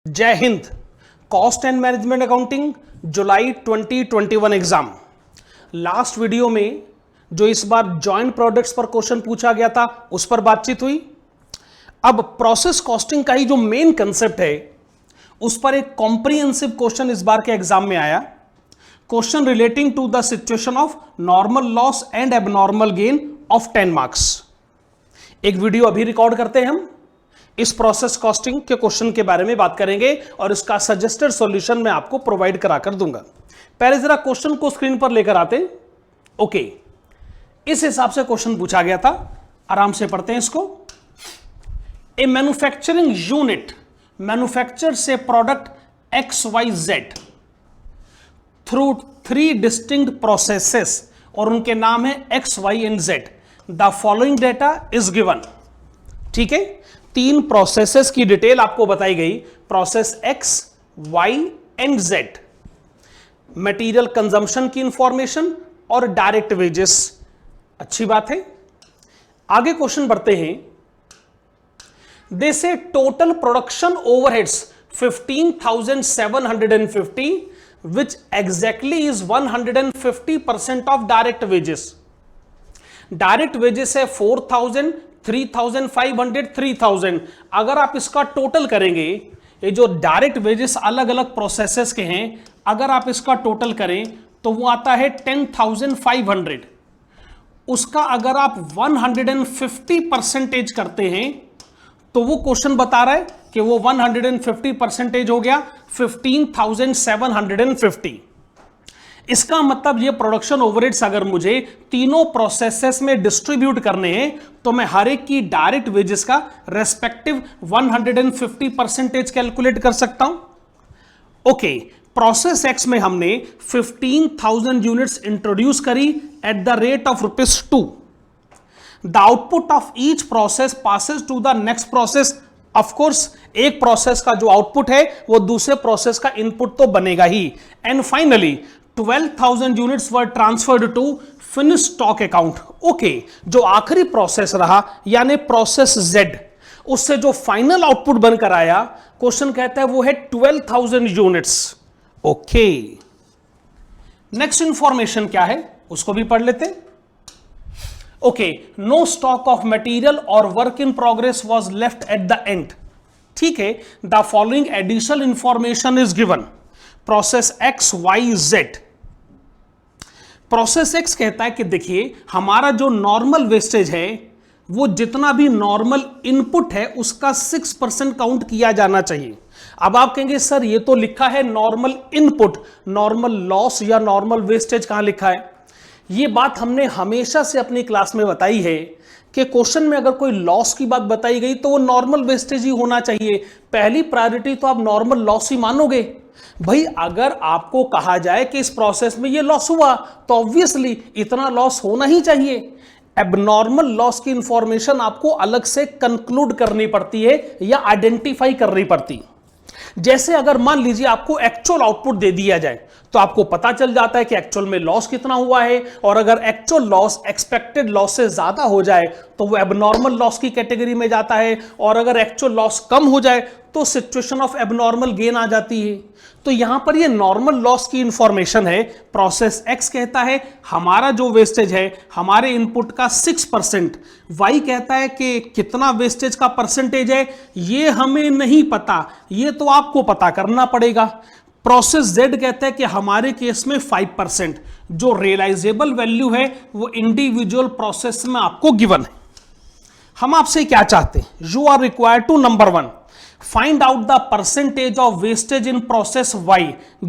जय Hind. Cost and management accounting July 2021 exam. Last video में जो इस बार जॉइंट प्रोडक्ट्स पर क्वेश्चन पूछा गया था उस पर बातचीत हुई। अब प्रोसेस कॉस्टिंग का ही जो मेन कंसेप्ट है उस पर एक कॉम्प्रिहेंसिव क्वेश्चन इस बार के एग्जाम में आया। Question relating to the situation of normal loss and abnormal gain of 10 marks. एक वीडियो अभी रिकॉर्ड करते हैं हम, इस प्रोसेस कॉस्टिंग के क्वेश्चन के बारे में बात करेंगे और इसका सजेस्टेड सॉल्यूशन मैं आपको प्रोवाइड कराकर दूंगा। पहले जरा क्वेश्चन को स्क्रीन पर लेकर आते हैं। ओके, इस हिसाब से क्वेश्चन पूछा गया था, आराम से पढ़ते हैं इसको। ए मैन्युफैक्चरिंग यूनिट मैन्युफैक्चर से product XYZ through 3 distinct processes और उनके नाम है X, Y and Z। The following data is given. ठीक है, 3 प्रोसेसेस की डिटेल आपको बताई गई, process X, Y and Z। Material consumption की इंफॉर्मेशन और डायरेक्ट वेजेस। अच्छी बात है, आगे क्वेश्चन बढ़ते हैं। दे से total production overheads 15,750 which exactly is 150% of direct wages। Direct wages है 4,000, 3,500, 3,000। अगर आप इसका टोटल करेंगे, ये जो डायरेक्ट वेजेस अलग अलग प्रोसेसेस के हैं, अगर आप इसका टोटल करें तो वो आता है 10,500। उसका अगर आप 150% करते हैं तो वो क्वेश्चन बता रहा है कि वो 150% हो गया 15,750। इसका मतलब ये प्रोडक्शन ओवरहेड्स अगर मुझे तीनों प्रोसेसेस में डिस्ट्रीब्यूट करने हैं तो मैं हर एक की डायरेक्ट वेजेस का रेस्पेक्टिव 150% कैलकुलेट कर सकता हूं। ओके, प्रोसेस एक्स में हमने 15,000 यूनिट्स इंट्रोड्यूस करी at the rate of ₹2। The output of each process passes to the next process. Of course एक प्रोसेस का जो आउटपुट है वो दूसरे प्रोसेस का इनपुट तो बनेगा ही। And finally 12,000 units were transferred to finish stock account. Okay, जो आखिरी प्रोसेस रहा यानी प्रोसेस Z, उससे जो फाइनल आउटपुट बनकर आया, क्वेश्चन कहता है वो है 12,000 यूनिट्स। ओके, नेक्स्ट इंफॉर्मेशन क्या है उसको भी पढ़ लेते हैं। Okay, no stock of material और work in progress was left at the end. ठीक है, the following additional information is given. Process X, Y, Z। Process X कहता है कि देखिए हमारा जो नॉर्मल वेस्टेज है वो जितना भी नॉर्मल इनपुट है उसका 6% काउंट किया जाना चाहिए। अब आप कहेंगे सर ये तो लिखा है नॉर्मल इनपुट, नॉर्मल लॉस या नॉर्मल वेस्टेज कहां लिखा है? ये बात हमने हमेशा से अपनी क्लास में बताई है कि क्वेश्चन में अगर कोई लॉस की बात बताई गई तो वो नॉर्मल वेस्टेज ही होना चाहिए। पहली प्रायोरिटी तो आप नॉर्मल लॉस ही मानोगे। भाई अगर आपको कहा जाए कि इस प्रोसेस में ये लॉस हुआ तो ऑब्वियसली इतना लॉस होना ही चाहिए। एबनॉर्मल लॉस की इंफॉर्मेशन आपको अलग से कंक्लूड करनी पड़ती है या आइडेंटिफाई करनी पड़ती है। जैसे अगर मान लीजिए आपको एक्चुअल आउटपुट दे दिया जाए तो आपको पता चल जाता है कि एक्चुअल में लॉस कितना हुआ है, और अगर एक्चुअल लॉस एक्सपेक्टेड लॉस से ज्यादा हो जाए तो वो एबनॉर्मल लॉस की कैटेगरी में जाता है, और अगर एक्चुअल लॉस कम हो जाए तो सिचुएशन ऑफ एबनॉर्मल गेन आ जाती है। तो यहां पर ये नॉर्मल लॉस की इंफॉर्मेशन है। प्रोसेस एक्स कहता है हमारा जो वेस्टेज है हमारे इनपुट का 6%। वाई कहता है कि कितना वेस्टेज का परसेंटेज है ये हमें नहीं पता, ये तो आपको पता करना पड़ेगा। प्रोसेस Z कहता है कि हमारे केस में 5%। जो रियलाइजेबल वैल्यू है वो इंडिविजुअल प्रोसेस में आपको गिवन है। हम आपसे क्या चाहते हैं? You are required to number 1 find out the percentage of wastage in process Y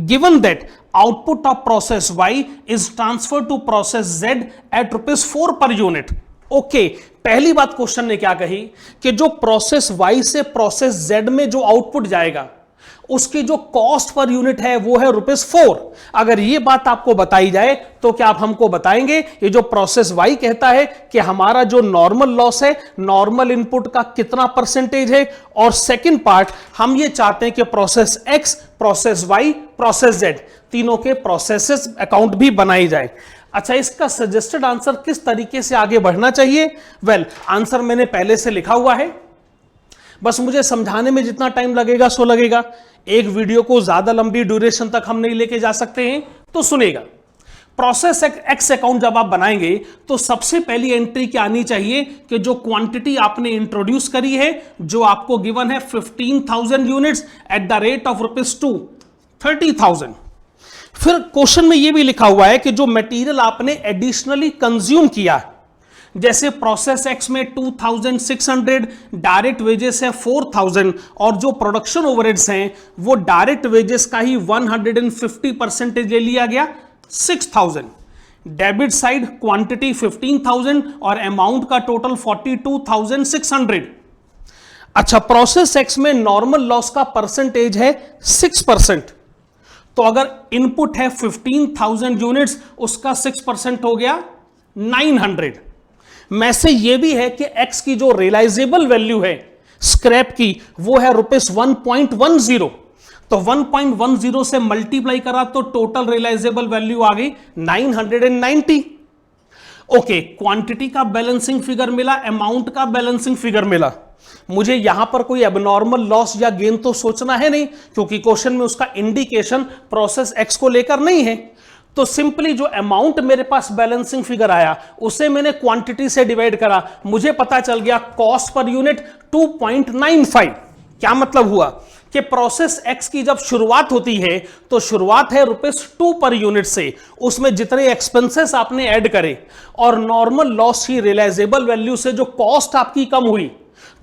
given that output of process Y is transferred to process Z at ₹4 per unit। Okay, पहली बात क्वेश्चन ने क्या कही कि जो प्रोसेस Y से process Z में जो आउटपुट जाएगा उसकी जो कॉस्ट पर यूनिट है वो है ₹4। अगर ये बात आपको बताई जाए तो क्या आप हमको बताएंगे ये जो प्रोसेस Y कहता है कि हमारा जो नॉर्मल लॉस है नॉर्मल इनपुट का कितना परसेंटेज है? और सेकंड पार्ट हम ये चाहते हैं कि process X, process Y, process Z तीनों के प्रोसेसेस अकाउंट भी बनाई जाए। अच्छा, इसका सजेस्टेड आंसर किस तरीके से आगे बढ़ना चाहिए? वेल, आंसर मैंने पहले से लिखा हुआ है। बस मुझे समझाने में जितना टाइम लगेगा सो लगेगा। एक वीडियो को ज्यादा लंबी ड्यूरेशन तक हम नहीं लेके जा सकते हैं, तो सुनेगा। प्रोसेस एक्स अकाउंट जब आप बनाएंगे तो सबसे पहली एंट्री क्या आनी चाहिए कि जो क्वांटिटी आपने इंट्रोड्यूस करी है, जो आपको गिवन है 15,000 units at the rate of ₹2 30,000। फिर क्वेश्चन में यह भी लिखा हुआ है कि जो मटेरियल आपने एडिशनली कंज्यूम किया, जैसे प्रोसेस एक्स में 2,600, डायरेक्ट वेजेस है 4,000 और जो प्रोडक्शन ओवरहेड्स हैं वो डायरेक्ट वेजेस का ही 150% ले लिया गया 6,000। डेबिट साइड क्वांटिटी 15,000 और अमाउंट का टोटल 42,600। अच्छा, प्रोसेस एक्स में नॉर्मल लॉस का परसेंटेज है 6%। तो अगर इनपुट है 15,000 यूनिट्स, उसका 6% हो गया 900। में से यह भी है कि एक्स की जो रियलाइजेबल वैल्यू है स्क्रैप की वो है ₹1.10। तो 1.10 से मल्टीप्लाई करा तो टोटल रियलाइजेबल वैल्यू आ गई 990। ओके, क्वांटिटी का बैलेंसिंग फिगर मिला, अमाउंट का बैलेंसिंग फिगर मिला। मुझे यहां पर कोई एबनॉर्मल लॉस या गेन तो सोचना है नहीं, क्योंकि क्वेश्चन में उसका इंडिकेशन प्रोसेस एक्स को लेकर नहीं है। तो सिंपली जो अमाउंट मेरे पास बैलेंसिंग फिगर आया उसे मैंने क्वांटिटी से डिवाइड करा, मुझे पता चल गया कॉस्ट पर यूनिट 2.95। क्या मतलब हुआ कि प्रोसेस एक्स की जब शुरुआत होती है तो शुरुआत है ₹2 पर यूनिट से, उसमें जितने एक्सपेंसेस आपने ऐड करे और नॉर्मल लॉस की रियलाइजेबल वैल्यू से जो कॉस्ट आपकी कम हुई,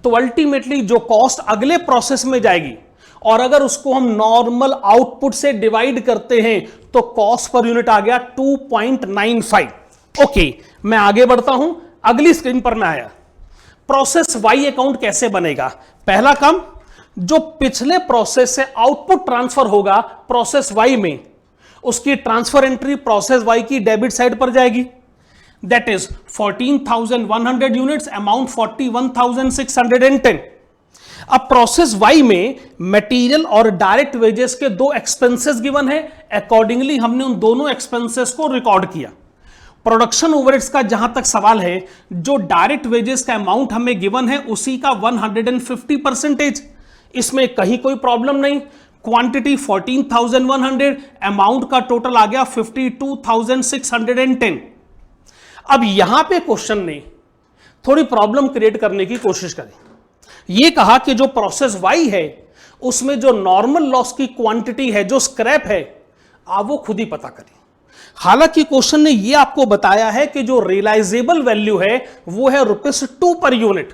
तो अल्टीमेटली जो कॉस्ट अगले प्रोसेस में जाएगी, और अगर उसको हम नॉर्मल आउटपुट से डिवाइड करते हैं तो कॉस्ट पर यूनिट आ गया 2.95। ओके, मैं आगे बढ़ता हूं, अगली स्क्रीन पर मैं आया। प्रोसेस वाई अकाउंट कैसे बनेगा? पहला काम, जो पिछले प्रोसेस से आउटपुट ट्रांसफर होगा प्रोसेस वाई में, उसकी ट्रांसफर एंट्री प्रोसेस वाई की डेबिट साइड पर जाएगी। That is 14,100 units, amount 41,610। अब प्रोसेस वाई में मटेरियल और डायरेक्ट वेजेस के दो एक्सपेंसेस गिवन है, अकॉर्डिंगली हमने उन दोनों एक्सपेंसेस को रिकॉर्ड किया। प्रोडक्शन ओवरहेड्स का जहां तक सवाल है, जो डायरेक्ट वेजेस का अमाउंट हमें गिवन है उसी का 150%, इसमें कहीं कोई प्रॉब्लम नहीं। क्वांटिटी 14,100, अमाउंट का टोटल आ गया 52,610। अब यहां पे क्वेश्चन ने थोड़ी प्रॉब्लम क्रिएट करने की कोशिश करी। यह कहा कि जो प्रोसेस वाई है उसमें जो नॉर्मल लॉस की क्वांटिटी है, जो स्क्रैप है, आप वो खुद ही पता करें। हालांकि क्वेश्चन ने यह आपको बताया है कि जो रियलाइजेबल वैल्यू है वो है ₹2 per unit.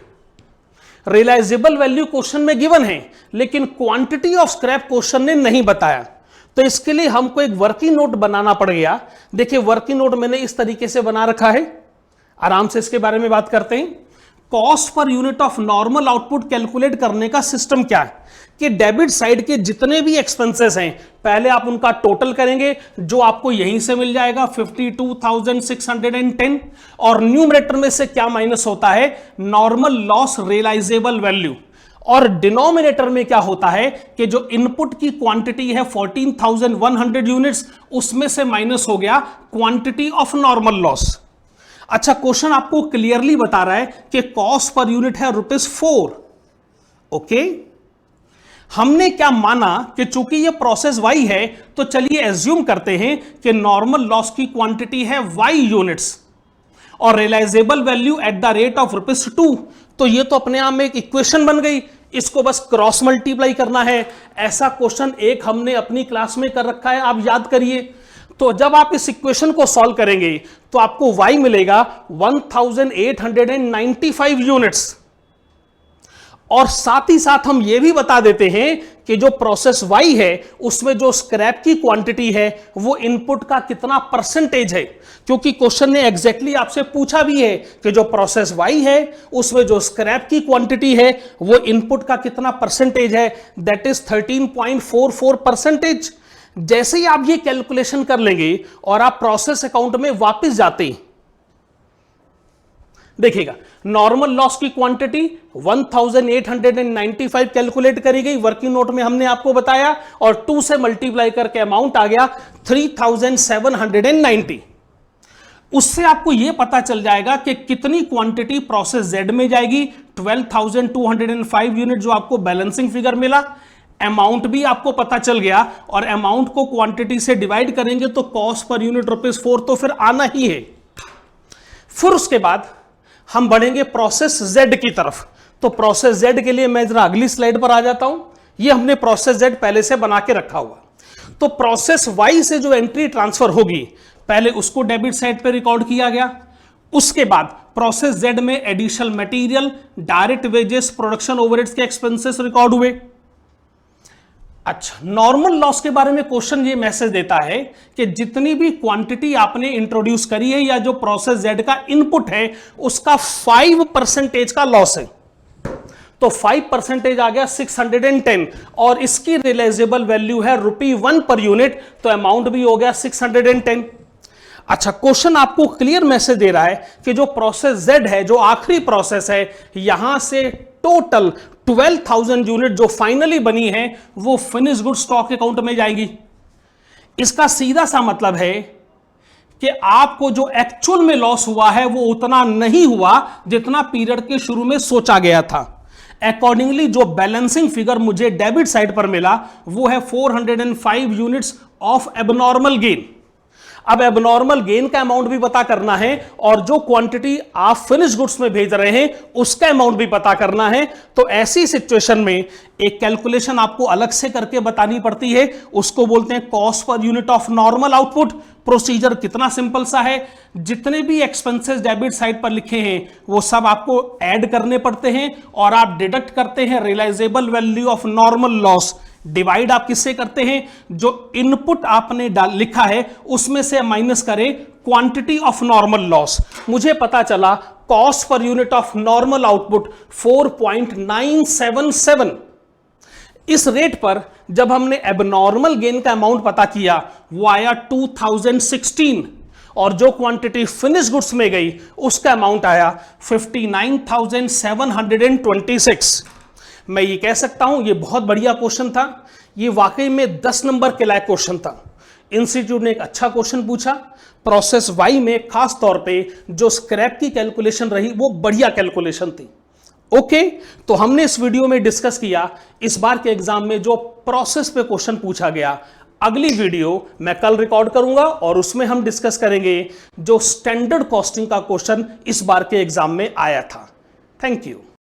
Realisable value question में गिवन है, लेकिन क्वांटिटी ऑफ स्क्रैप क्वेश्चन ने नहीं बताया। तो इसके लिए हमको एक वर्किंग नोट बनाना पड़ गया। देखिए, वर्किंग नोट मैंने इस तरीके से बना रखा है, आराम से इसके बारे में बात करते हैं। Cost per unit of normal output calculate करने का सिस्टम क्या है कि डेबिट साइड के जितने भी एक्सपेंसेस हैं पहले आप उनका टोटल करेंगे, जो आपको यहीं से मिल जाएगा 52,610, और न्यूमरेटर में से क्या माइनस होता है, नॉर्मल लॉस रियलाइजेबल वैल्यू, और डिनोमिनेटर में क्या होता है कि जो इनपुट की क्वांटिटी है 14,100 यूनिट्स, उसमें से माइनस हो गया क्वांटिटी ऑफ नॉर्मल लॉस। अच्छा, क्वेश्चन आपको क्लियरली बता रहा है कि कॉस्ट पर यूनिट है ₹4। ओके, हमने क्या माना कि चूंकि ये प्रोसेस वाई है, तो चलिए एज्यूम करते हैं कि नॉर्मल लॉस की क्वांटिटी है वाई यूनिट्स और realisable value at the rate of ₹2। तो ये तो अपने आप में एक इक्वेशन बन गई, इसको बस क्रॉस मल्टीप्लाई करना है। ऐसा क्वेश्चन एक हमने अपनी क्लास में कर रखा है, आप याद करिए। तो जब आप इस इक्वेशन को सॉल्व करेंगे तो आपको y मिलेगा 1895 यूनिट्स। और साथ ही साथ हम यह भी बता देते हैं कि जो प्रोसेस y है उसमें जो स्क्रैप की क्वांटिटी है वो इनपुट का कितना परसेंटेज है, क्योंकि क्वेश्चन ने एग्जैक्टली आपसे पूछा भी है कि जो प्रोसेस y है उसमें जो स्क्रैप की क्वांटिटी है वो इनपुट का कितना परसेंटेज है, दैट इज 13.44%। जैसे ही आप ये कैलकुलेशन कर लेंगे और आप प्रोसेस अकाउंट में वापस जाते हैं, देखिएगा नॉर्मल लॉस की क्वांटिटी 1895 कैलकुलेट करी गई, वर्किंग नोट में हमने आपको बताया, और 2 से मल्टीप्लाई करके अमाउंट आ गया 3790। उससे आपको यह पता चल जाएगा कि कितनी क्वांटिटी प्रोसेस जेड में जाएगी। 12,205 यूनिट जो आपको बैलेंसिंग फिगर मिला, अमाउंट भी आपको पता चल गया, और अमाउंट को क्वांटिटी से डिवाइड करेंगे तो कॉस्ट पर यूनिट ₹4 तो फिर आना ही है। फिर उसके बाद हम बढ़ेंगे प्रोसेस जेड की तरफ। तो प्रोसेस जेड के लिए मैं जरा अगली स्लाइड पर आ जाता हूं। ये हमने प्रोसेस जेड पहले से बना के रखा हुआ। तो प्रोसेस वाई से जो एंट्री ट्रांसफर होगी, पहले उसको डेबिट साइड पे रिकॉर्ड किया गया। उसके बाद प्रोसेस जेड में additional material, direct wages, production overheads के एक्सपेंसेस रिकॉर्ड हुए। अच्छा, नॉर्मल लॉस के बारे में क्वेश्चन ये मैसेज देता है कि जितनी भी क्वांटिटी आपने इंट्रोड्यूस करी है या जो प्रोसेस जेड का इनपुट है उसका 5% का लॉस है। तो 5% आ गया 610, और इसकी रियलाइजेबल वैल्यू है ₹1 पर यूनिट, तो अमाउंट भी हो गया 610। अच्छा, क्वेश्चन आपको क्लियर मैसेज दे रहा है कि जो प्रोसेस जेड है, जो आखिरी प्रोसेस है, यहां से टोटल 12,000 यूनिट जो फाइनली बनी है वो फिनिश गुड स्टॉक अकाउंट में जाएगी। इसका सीधा सा मतलब है कि आपको जो एक्चुअल में लॉस हुआ है वो उतना नहीं हुआ जितना पीरियड के शुरू में सोचा गया था। अकॉर्डिंगली जो बैलेंसिंग फिगर मुझे डेबिट साइड पर मिला वो है 405 यूनिट्स ऑफ एबनॉर्मल गेन। अब एबनॉर्मल गेन का अमाउंट भी पता करना है, और जो क्वांटिटी आप फिनिश गुड्स में भेज रहे हैं उसका अमाउंट भी पता करना है। तो ऐसी सिचुएशन में एक कैलकुलेशन आपको अलग से करके बतानी पड़ती है, उसको बोलते हैं cost per unit of normal output. Procedure कितना सिंपल सा है, जितने भी एक्सपेंसेस डेबिट साइड पर लिखे हैं वो सब आपको ऐड करने पड़ते हैं, और आप डिडक्ट करते हैं realisable value of normal loss. Divide आप किससे करते हैं, जो इनपुट आपने लिखा है उसमें से माइनस करें क्वांटिटी ऑफ नॉर्मल लॉस। मुझे पता चला cost per unit of normal output 4.977। इस रेट पर जब हमने एबनॉर्मल गेन का अमाउंट पता किया वो आया 2016, और जो क्वांटिटी फिनिश गुड्स में गई उसका अमाउंट आया 59,726। मैं ये कह सकता हूं ये बहुत बढ़िया क्वेश्चन था। ये वाकई में 10 नंबर के लायक क्वेश्चन था। इंस्टीट्यूट ने एक अच्छा क्वेश्चन पूछा। प्रोसेस वाई में खास तौर पे जो स्क्रैप की कैलकुलेशन रही वो बढ़िया कैलकुलेशन थी। ओके, तो हमने इस वीडियो में डिस्कस किया इस बार के एग्जाम में जो प्रोसेस पे क्वेश्चन पूछा गया। अगली वीडियो मैं कल रिकॉर्ड करूंगा और उसमें हम डिस्कस करेंगे जो स्टैंडर्ड कॉस्टिंग का क्वेश्चन इस बार के एग्जाम में आया था। Thank you.